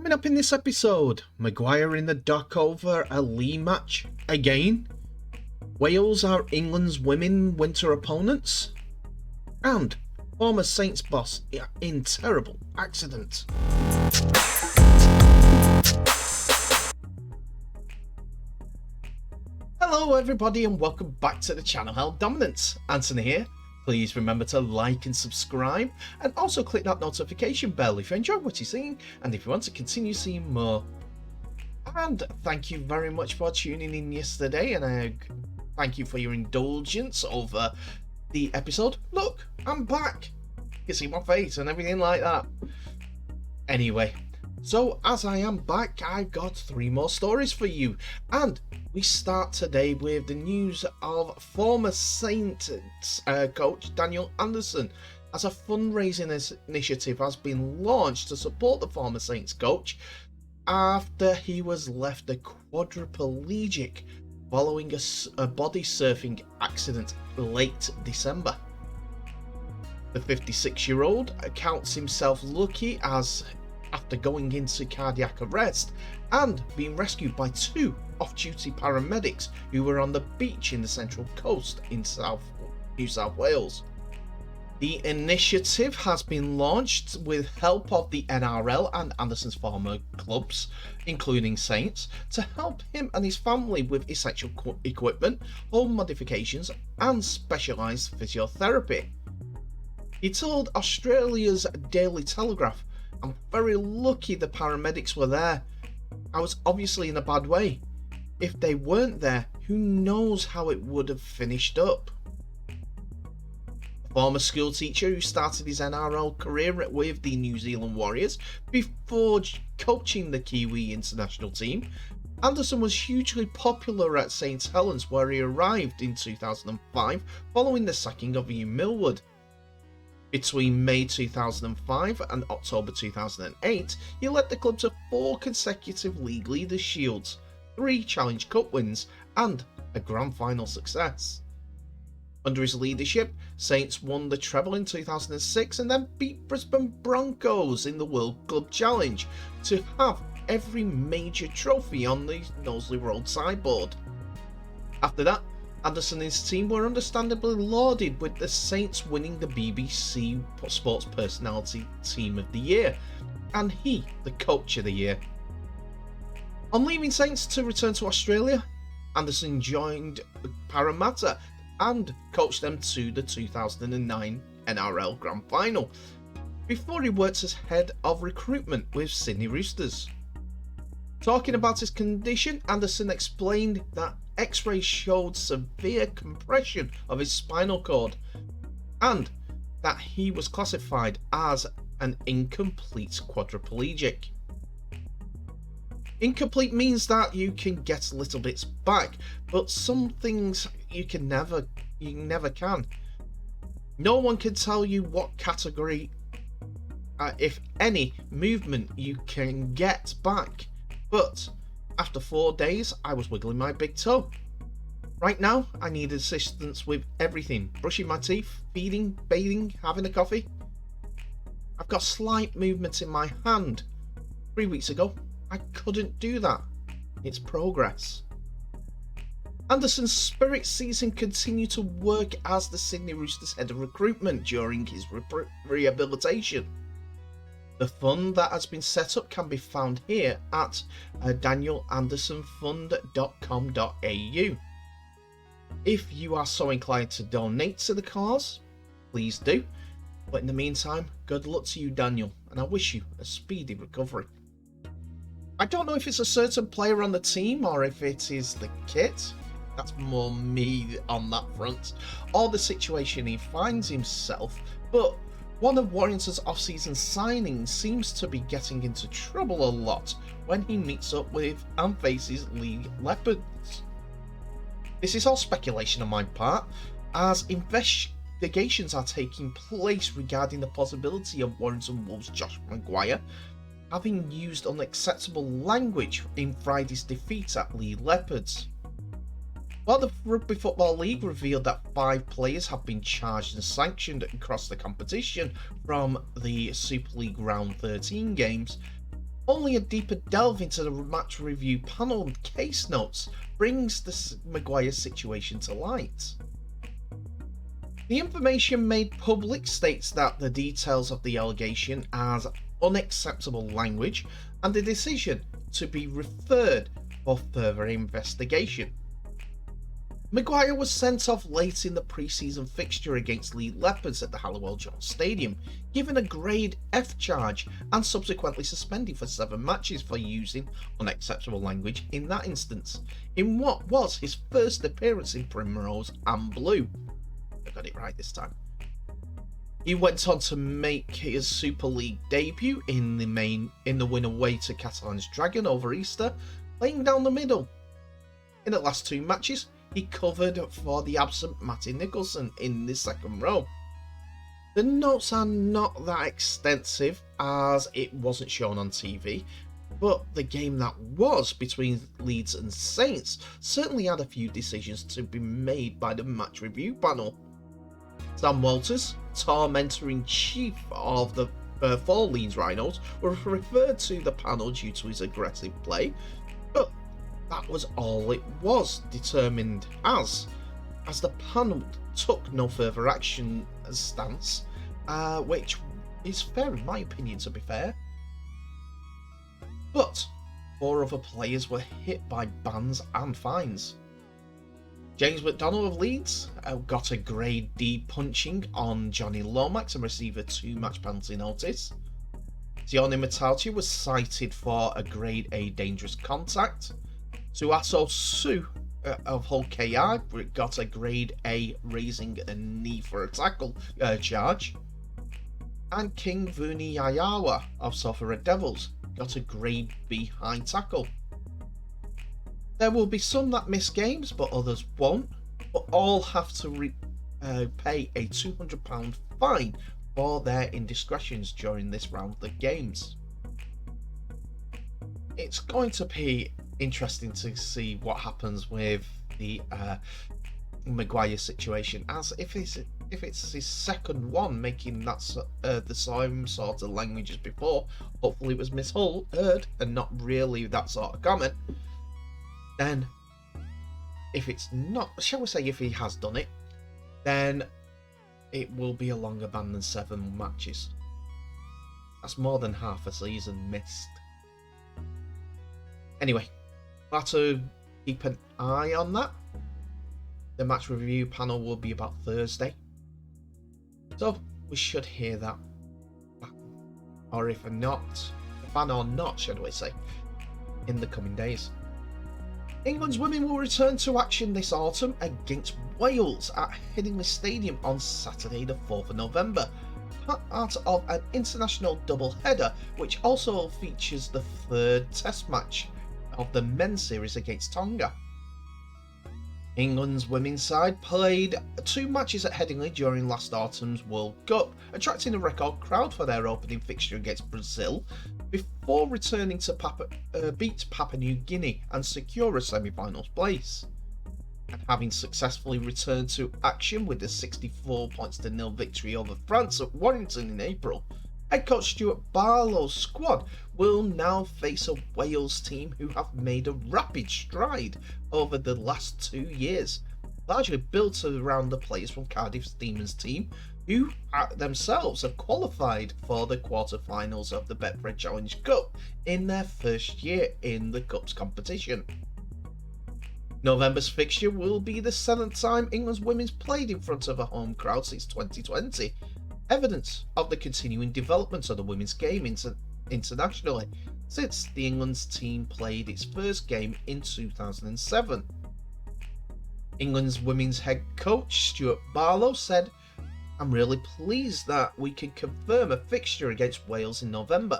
Coming up in this episode, Maguire in the dock over a Leigh match again, Wales are England's women winter opponents, and former Saints boss in terrible accident. Hello everybody and welcome back to the channel. Hell Dominance, Anthony here. Please remember to like and subscribe, and also click that notification bell if you enjoy what you're seeing and if you want to continue seeing more. And thank you very much for tuning in yesterday, and I thank you for your indulgence over the episode. Look, I'm back. You can see my face and everything like that. Anyway, so as I am back, I've got 3 more stories for you, and we start today with the news of former Saints coach Daniel Anderson, as a fundraising initiative has been launched to support the former Saints coach after he was left quadriplegic following a body surfing accident late December. The 56-year-old counts himself lucky as after going into cardiac arrest and being rescued by 2 off-duty paramedics who were on the beach in the Central Coast in New South Wales. The initiative has been launched with help of the NRL and Anderson's former clubs, including Saints, to help him and his family with essential equipment, home modifications and specialised physiotherapy. He told Australia's Daily Telegraph, "I'm very lucky the paramedics were there. I was obviously in a bad way. If they weren't there, who knows how it would have finished up." A former school teacher who started his NRL career with the New Zealand Warriors before coaching the Kiwi international team, Anderson was hugely popular at St Helens, where he arrived in 2005 following the sacking of Ian Millward. Between May 2005 and October 2008, he led the club to 4 consecutive League Leaders Shields, 3 Challenge Cup wins, and a Grand Final success. Under his leadership, Saints won the treble in 2006 and then beat Brisbane Broncos in the World Club Challenge to have every major trophy on the Knowsley Road sideboard. After that, Anderson and his team were understandably lauded, with the Saints winning the BBC Sports Personality Team of the Year, and he the Coach of the Year. On leaving Saints to return to Australia, Anderson joined Parramatta and coached them to the 2009 NRL Grand Final, before he worked as head of recruitment with Sydney Roosters. Talking about his condition, Anderson explained that X-rays showed severe compression of his spinal cord and that he was classified as an incomplete quadriplegic. Incomplete means that you can get little bits back, but some things you never can. No one can tell you what category, if any, movement you can get back. But after 4 days, I was wiggling my big toe. Right now, I need assistance with everything: brushing my teeth, feeding, bathing, having a coffee. I've got slight movement in my hand. 3 weeks ago, I couldn't do that. It's progress. Anderson's spirit sees him continue to work as the Sydney Roosters head of recruitment during his rehabilitation. The fund that has been set up can be found here at danielandersonfund.com.au. If you are so inclined to donate to the cause, please do. But in the meantime, good luck to you, Daniel, and I wish you a speedy recovery. I don't know if it's a certain player on the team or if it is the kit. That's more me on that front, or the situation he finds himself, but one of Warrington's off-season signings seems to be getting into trouble a lot when he meets up with and faces Leopards. This is all speculation on my part, as investigations are taking place regarding the possibility of Warrington Wolves' Josh Mcguire having used unacceptable language in Friday's defeat at Leopards. While the Rugby Football League revealed that 5 players have been charged and sanctioned across the competition from the Super League Round 13 games, Only a deeper delve into the match review panel and case notes brings the Maguire situation to light. The information made public states that the details of the allegation as unacceptable language and the decision to be referred for further investigation. Maguire was sent off late in the pre-season fixture against Leopards at the Halliwell Jones Stadium, given a grade F charge and subsequently suspended for 7 matches for using unacceptable language in that instance, in what was his first appearance in Primrose and Blue. I got it right this time. He went on to make his Super League debut in the win away to Catalan's Dragon over Easter, laying down the middle. In the last 2 matches, he covered for the absent Matty Nicholson in the second row. The notes are not that extensive as it wasn't shown on TV, but the game that was between Leeds and Saints certainly had a few decisions to be made by the match review panel. Sam Walters, tormentor-in-chief of the 4 Leeds Rhinos, was referred to the panel due to his aggressive play, but that was all it was determined as the panel took no further action stance, which is fair in my opinion, to be fair. But 4 other players were hit by bans and fines. James McDonald of Leeds got a grade D punching on Johnny Lomax and received a 2-match penalty notice. Sione Matauti was cited for a grade A dangerous contact. Suato Su of Hull KR got a grade A raising a knee for a tackle charge. And King Vuni Yayawa of Sofa Red Devils got a grade B high tackle. There will be some that miss games, but others won't, but all have to pay a £200 fine for their indiscretions during this round of games. It's going to be interesting to see what happens with the Maguire situation, as if it's his second one making that the same sort of language as before. Hopefully it was misheard and not really that sort of comment. Then if it's not, shall we say if he has done it, then it will be a longer ban than 7 matches. That's more than half a season missed. Anyway, we'll have to keep an eye on that. The match review panel will be about Thursday, so we should hear that, or if not, ban or not, should we say, in the coming days. England's women will return to action this autumn against Wales at Headingley Stadium on Saturday the 4th of November, part of an international double-header which also features the 3rd test match of the men's series against Tonga. England's women's side played 2 matches at Headingley during last autumn's World Cup, attracting a record crowd for their opening fixture against Brazil, before returning to beat Papua New Guinea and secure a semi-finals place. And having successfully returned to action with a 64-0 victory over France at Warrington in April, head coach Stuart Barlow's squad will now face a Wales team who have made a rapid stride over the last 2 years, largely built around the players from Cardiff's Demons team, who themselves have qualified for the quarter-finals of the Betfred Challenge Cup in their first year in the Cup's competition. November's fixture will be the 7th time England's women's played in front of a home crowd since 2020, evidence of the continuing development of the women's game internationally since the England's team played its first game in 2007. England's women's head coach Stuart Barlow said, "I'm really pleased that we can confirm a fixture against Wales in November.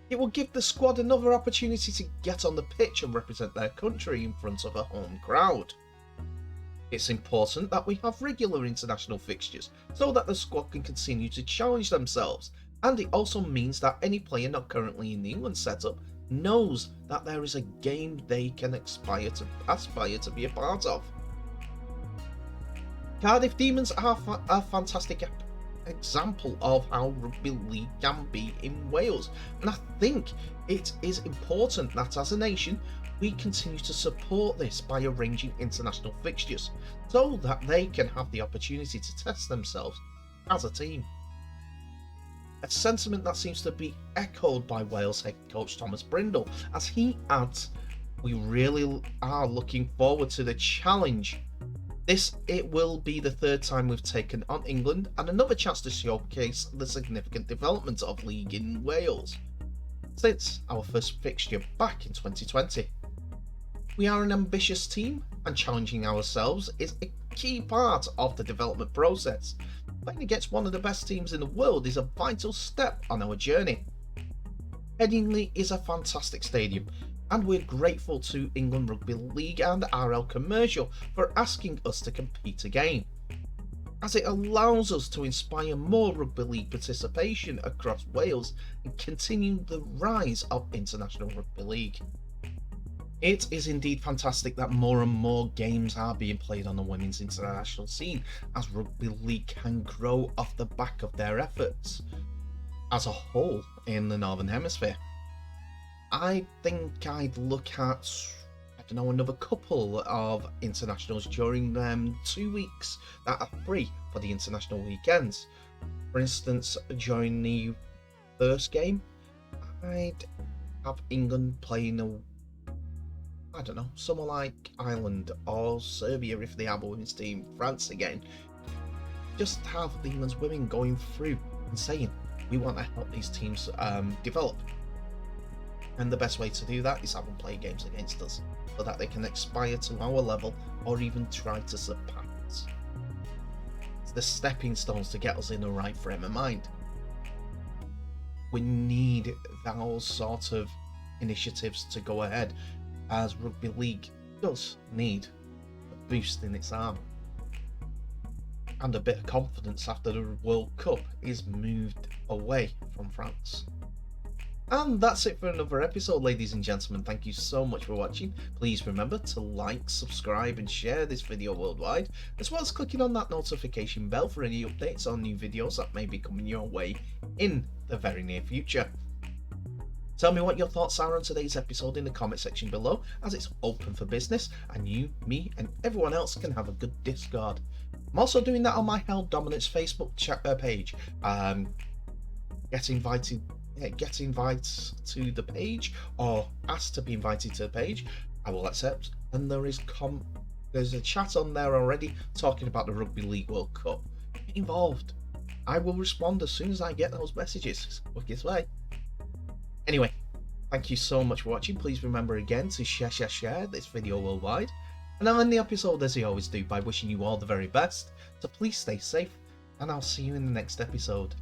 It will give the squad another opportunity to get on the pitch and represent their country in front of a home crowd. It's important that we have regular international fixtures so that the squad can continue to challenge themselves, and it also means that any player not currently in the England setup knows that there is a game they can aspire to be a part of." Cardiff Demons are fantastic example of how rugby league can be in Wales, and I think it is important that as a nation we continue to support this by arranging international fixtures so that they can have the opportunity to test themselves as a team. A sentiment that seems to be echoed by Wales head coach Thomas Brindle, as he adds, "We really are looking forward to the challenge. It will be the third time we've taken on England and another chance to showcase the significant development of league in Wales since our first fixture back in 2020. We are an ambitious team and challenging ourselves is a key part of the development process. Playing against one of the best teams in the world is a vital step on our journey. Headingley is a fantastic stadium, and we're grateful to England Rugby League and RL Commercial for asking us to compete again, as it allows us to inspire more rugby league participation across Wales and continue the rise of international rugby league. It is indeed fantastic that more and more games are being played on the women's international scene, as rugby league can grow off the back of their efforts as a whole in the Northern Hemisphere. I think I'd look at, another couple of internationals during 2 weeks that are free for the international weekends. For instance, during the first game, I'd have England playing someone like Ireland or Serbia if they have a women's team, France again. Just have the England's women going through and saying, we want to help these teams develop. And the best way to do that is have them play games against us, so that they can aspire to our level or even try to surpass. It's the stepping stones to get us in the right frame of mind. We need those sort of initiatives to go ahead, as rugby league does need a boost in its arm. And a bit of confidence after the World Cup is moved away from France. And that's it for another episode, ladies and gentlemen. Thank you so much for watching. Please remember to like, subscribe and share this video worldwide, as well as clicking on that notification bell for any updates on new videos that may be coming your way in the very near future. Tell me what your thoughts are on today's episode in the comment section below, as it's open for business and you, me and everyone else can have a good Discord. I'm also doing that on my Held Dominance Facebook page. Get invites to the page, or ask to be invited to the page. I will accept, and there's a chat on there already talking about the Rugby League World Cup. Get involved. I will respond as soon as I get those messages. Quickest way. Anyway, thank you so much for watching. Please remember again to share this video worldwide, and I'll end the episode as I always do by wishing you all the very best. So please stay safe, and I'll see you in the next episode.